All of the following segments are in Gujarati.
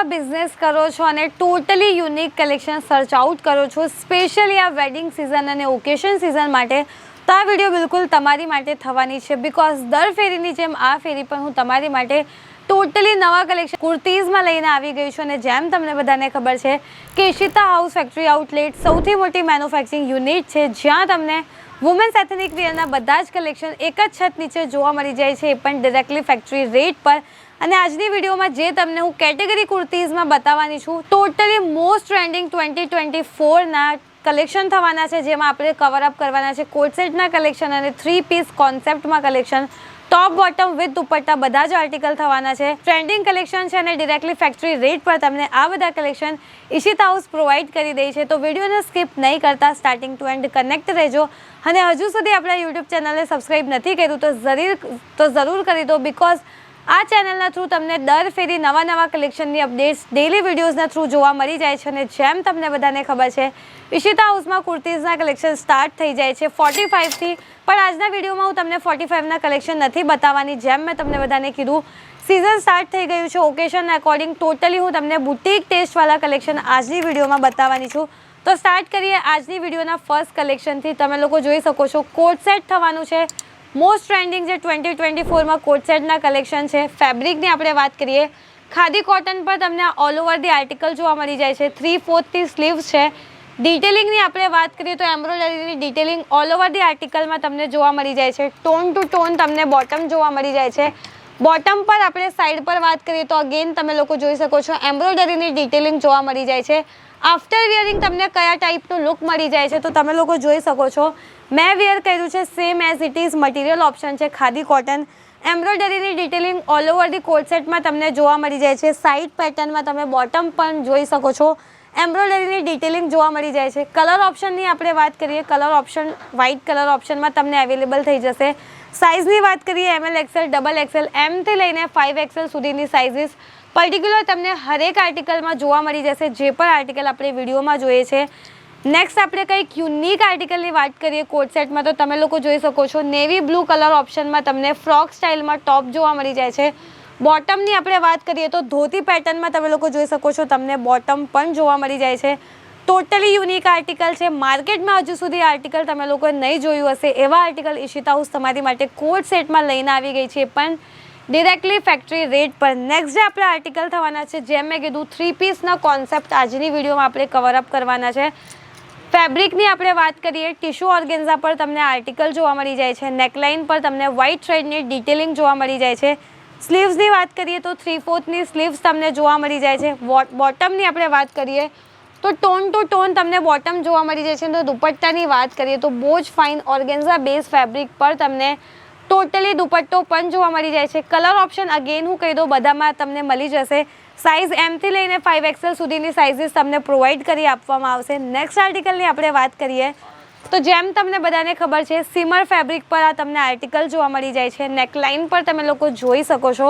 હાઉસમાં બિઝનેસ કરો છો અને totally unique collection search out કરો છો સ્પેશિયલી આ વેડિંગ સિઝન અને ઓકેશન સિઝન માટે, તો આ વિડીયો બિલકુલ તમારી માટે થવાની છે. બિકોઝ દર ફેરીની જેમ આ ફેરી પણ હું તમારી માટે ટોટલી નવા કલેક્શન કુર્તીઝમાં લઈને આવી ગઈ છું. અને જેમ તમને બધાને ખબર છે કે ઈશિતા હાઉસ ફેક્ટરી આઉટલેટ સૌથી મોટી મેન્યુફેક્ચરિંગ યુનિટ છે, જ્યાં તમને વુમેન્સ એથનિક વેરના બધા જ કલેક્શન એક જ છત નીચે જોવા મળી જાય છે, એ પણ ડિરેક્ટલી ફેક્ટરી રેટ પર. અને આજની વિડીયોમાં જે તમને હું કેટેગરી કુર્તીઝમાં બતાવવાની છું, ટોટલી મોસ્ટ ટ્રેન્ડિંગ 2024ના કલેક્શન થવાના છે, જેમાં આપણે કવર અપ કરવાના છે કોટ સેટના કલેક્શન અને 3 પીસ કોન્સેપ્ટમાં collection. Top bottom with dupatta બધા જ આર્ટિકલ થવાના છે. ટ્રેન્ડિંગ કલેક્શન છે અને ડિરેક્ટલી ફેક્ટરી રેટ પર તમને આ બધા કલેક્શન ઈશિતા હાઉસ પ્રોવાઈડ કરી દે છે. તો વિડીયોને સ્કીપ નહીં કરતા સ્ટાર્ટિંગ ટુ એન્ડ કનેક્ટ રહેજો. અને હજુ સુધી આપણા યુટ્યુબ ચેનલને સબસ્ક્રાઈબ નથી કર્યું તો જરૂર કરી દો. બિકોઝ આ ચેનલના થ્રુ તમને દર ફેરી નવા કલેક્શનની અપડેટ્સ ડેલી વિડીયોઝના થ્રુ જોવા મળી જાય છે. અને જેમ તમને બધાને ખબર છે, ઈશિતા હાઉસમાં કુર્તીઝના કલેક્શન સ્ટાર્ટ થઈ જાય છે 45થી. પણ આજના વિડીયોમાં હું તમને 45ના કલેક્શન નથી બતાવવાની. જેમ મેં તમને બધાને કીધું, સિઝન સ્ટાર્ટ થઈ ગયું છે, ઓકેશન એકોર્ડિંગ ટોટલી હું તમને બુટીક ટેસ્ટવાળા કલેક્શન આજની વિડીયોમાં બતાવવાની છું. તો સ્ટાર્ટ કરીએ આજની વિડીયોના ફર્સ્ટ કલેક્શનથી. તમે લોકો જોઈ શકો છો કોટ સેટ થવાનું છે. મોસ્ટ ટ્રેન્ડિંગ જે 2024માં કોટ સેટના કલેક્શન છે. ફેબ્રિકની આપણે વાત કરીએ, ખાદી કોટન પર તમને ઓલ ઓવર ધી આર્ટિકલ જોવા મળી જાય છે. 3/4 સ્લીવ્સ છે. ડિટેલિંગની આપણે વાત કરીએ તો એમ્બ્રોઇડરીની ડિટેલિંગ ઓલ ઓવર ધી આર્ટિકલમાં તમને જોવા મળી જાય છે. ટોન ટુ ટોન તમને બોટમ જોવા મળી જાય છે. બોટમ પર આપણે સાઈડ પર વાત કરીએ તો અગેન તમે લોકો જોઈ શકો છો એમ્બ્રોઇડરીની ડિટેલિંગ જોવા મળી જાય છે. આફ્ટર વિયરિંગ તમને કયા ટાઈપનું લુક મળી જાય છે તો તમે લોકો જોઈ શકો છો. મેં વેર કર્યું છે same as it is. Material option છે ખાદી કોટન. એમ્બ્રોઇડરીની detailing all over the coat સેટમાં તમને જોવા મળી જાય છે. સાઇડ પેટર્નમાં તમે બોટમ પણ જોઈ શકો છો એમ્બ્રોઇડરીની ડિટેલિંગ જોવા મળી જાય છે. કલર ઓપ્શનની આપણે વાત કરીએ, કલર ઓપ્શન વ્હાઇટ કલર ઓપ્શનમાં તમને અવેલેબલ થઈ જશે. સાઇઝની વાત કરીએ ML XL XXL એમથી લઈને 5XL સુધીની સાઇઝીસ પર્ટિક્યુલર તમને હરેક આર્ટિકલમાં જોવા મળી જશે, જે પણ આર્ટિકલ આપણે વિડીયોમાં જોઈએ છે. નેક્સ્ટ આપણે કંઈક યુનિક આર્ટિકલની વાત કરીએ કોટ સેટમાં, તો તમે લોકો જોઈ શકો છો નેવી બ્લુ કલર ઓપ્શનમાં તમને ફ્રોક સ્ટાઇલમાં ટોપ જોવા મળી જાય છે. બોટમની આપણે વાત કરીએ તો ધોતી પેટર્નમાં તમે લોકો જોઈ શકો છો તમને બોટમ પણ જોવા મળી જાય છે. ટોટલી યુનિક આર્ટિકલ છે. માર્કેટમાં હજુ સુધી આર્ટિકલ તમે લોકોએ નહીં જોયું હશે એવા આર્ટિકલ ઈશિતા હાઉસ તમારી માટે કોટ સેટમાં લઈને આવી ગઈ છે, પણ ડિરેક્ટલી ફેક્ટરી રેટ પર. નેક્સ્ટ જે આપણે આર્ટિકલ થવાના છે, જેમ મેં કીધું 3 પીસના કોન્સેપ્ટ આજની વિડીયોમાં આપણે કવર અપ કરવાના છે. ફેબ્રિકની આપણે વાત કરીએ, ટિશ્યુ ઓર્ગેન્ઝા પર તમને આર્ટિકલ જોવા મળી જાય છે. નેકલાઇન પર તમને વ્હાઇટ થ્રેડની ડિટેલિંગ જોવા મળી જાય છે. સ્લીવ્સની વાત કરીએ તો 3/4ની સ્લીવ્સ તમને જોવા મળી જાય છે. બોટમની આપણે વાત કરીએ તો ટોન ટુ ટોન તમને બોટમ જોવા મળી જાય છે. તો દુપટ્ટાની વાત કરીએ તો બહુ જ ફાઇન ઓર્ગેન્ઝા બેઝ ફેબ્રિક પર તમને ટોટલી દુપટ્ટો પણ જોવા મળી જાય છે. કલર ઓપ્શન અગેન હું કહી દઉં બધામાં તમને મળી જશે. સાઇઝ એમથી લઈને 5XL સુધીની સાઇઝીસ તમને પ્રોવાઈડ કરી આપવામાં આવશે. નેક્સ્ટ આર્ટિકલની આપણે વાત કરીએ તો જેમ તમને બધાને ખબર છે, સિમર ફેબ્રિક પર આ તમને આર્ટિકલ જોવા મળી જાય છે. નેકલાઇન પર તમે લોકો જોઈ શકો છો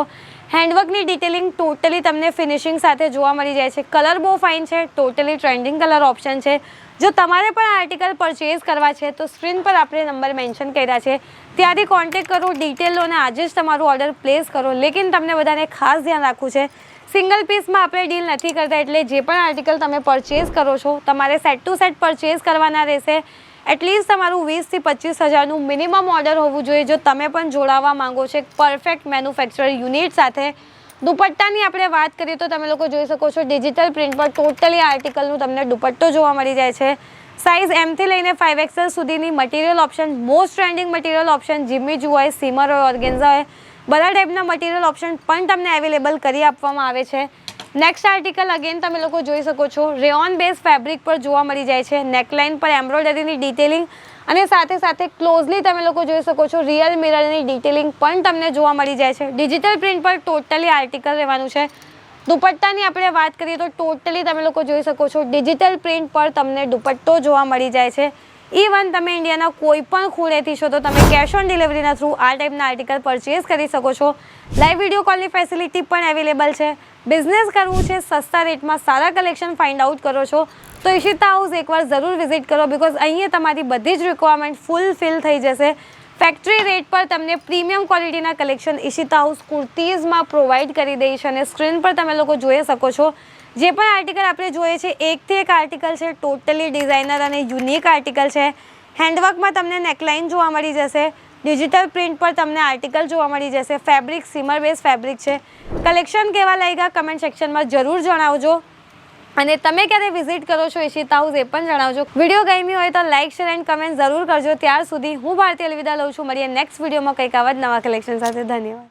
હેન્ડવર્કની ડિટેલિંગ ટોટલી તમને ફિનિશિંગ સાથે જોવા મળી જાય છે. કલર બહુ ફાઇન છે. ટોટલી ટ્રેન્ડિંગ કલર ઓપ્શન છે. જો તમારે પણ આર્ટિકલ પરચેઝ કરવા છે તો સ્ક્રીન પર આપણે નંબર મેન્શન કર્યા છે, ત્યાંથી કોન્ટેક્ટ કરો, ડિટેલ લો અને આજે જ તમારું ઓર્ડર પ્લેસ કરો. લેકિન તમને બધાને ખાસ ધ્યાન રાખવું છે, સિંગલ પીસમાં આપણે ડીલ નથી કરતા. એટલે જે પણ આર્ટિકલ તમે પરચેઝ કરો છો તમારે સેટ ટુ સેટ પરચેઝ કરવાના રહેશે. એટલીસ્ટ તમારું 20 થી 25 હજારનું મિનિમમ ઓર્ડર હોવું જોઈએ જો તમે પણ જોડાવા માંગો છો પરફેક્ટ મેન્યુફેક્ચર યુનિટ સાથે. દુપટ્ટાની આપણે વાત કરીએ તો તમે લોકો જોઈ શકો છો ડિજિટલ પ્રિન્ટ પર ટોટલી આર્ટિકલનું તમને દુપટ્ટો જોવા મળી જાય છે. સાઇઝ એમથી લઈને 5XL સુધીની material option, most trending material option, Jimmy હોય, સિમર હોય, ઓર્ગેન્ઝા હોય, બધા ટાઈપના મટીરિયલ ઓપ્શન પણ તમને અવેલેબલ કરી આપવામાં આવે છે. નેક્સ્ટ આર્ટિકલ અગેન તમે લોકો જોઈ શકો છો રેયોન બેઝ ફેબ્રિક પર જોવા મળી જાય છે. નેકલાઇન પર એમ્બ્રોઇડરીની ડિટેલિંગ અને સાથે ક્લોઝલી તમે લોકો જોઈ શકો છો રિયલ મિરરની ડિટેલિંગ પણ તમને જોવા મળી જાય છે. ડિજિટલ પ્રિન્ટ પર ટોટલી આર્ટિકલ રહેવાનું છે. દુપટ્ટાની આપણે વાત કરીએ તો ટોટલી તમે લોકો જોઈ શકો છો ડિજિટલ પ્રિન્ટ પર તમને દુપટ્ટો જોવા મળી જાય છે. ઇવન તમે ઇન્ડિયાના કોઈ પણ ખૂણેથી છો તો તમે કેશ ઓન ડિલિવરીના થ્રુ આ ટાઈપના આર્ટિકલ પરચેઝ કરી શકો છો. લાઈવ વિડીયો કોલની ફેસિલિટી પણ અવેલેબલ છે. બિઝનેસ કરવું છે, સસ્તા રેટમાં સારા કલેક્શન ફાઇન્ડ આઉટ કરો છો તો ઈશિતા હાઉસ એકવાર જરૂર વિઝિટ કરો. બિકોઝ અહીંયા તમારી બધી જ રિક્વાયરમેન્ટ ફૂલફિલ થઈ જશે. ફેક્ટરી રેટ પર તમને પ્રીમિયમ ક્વોલિટીના કલેક્શન ઈશિતા હાઉસ કુર્તીઝમાં પ્રોવાઈડ કરી દઈ છે અને સ્ક્રીન પર તમે લોકો જોઈ શકો છો જે પણ આર્ટિકલ આપણે જોઈએ છે એકથી એક આર્ટિકલ છે, ટોટલી ડિઝાઇનર અને યુનિક આર્ટિકલ છે. હેન્ડવર્કમાં તમને નેકલાઇન જોવા મળી જશે, ડિજિટલ પ્રિન્ટ પર તમને આર્ટિકલ જોવા મળી જશે, ફેબ્રિક સિમર બેઝ ફેબ્રિક છે. કલેક્શન કેવા લાગ્યા કમેન્ટ સેક્શનમાં જરૂર જણાવજો અને તમે ક્યારે વિઝિટ કરો છો ઈશિતા હાઉસ એ પણ જણાવજો. વિડીયો ગમી હોય તો લાઇક શેર એન્ડ કમેન્ટ જરૂર કરજો. ત્યાર સુધી હું ભારતી અલવિદા લઉં છું. મળીએ નેક્સ્ટ વિડીયોમાં કંઈક આવા જ નવા કલેક્શન સાથે. ધન્યવાદ.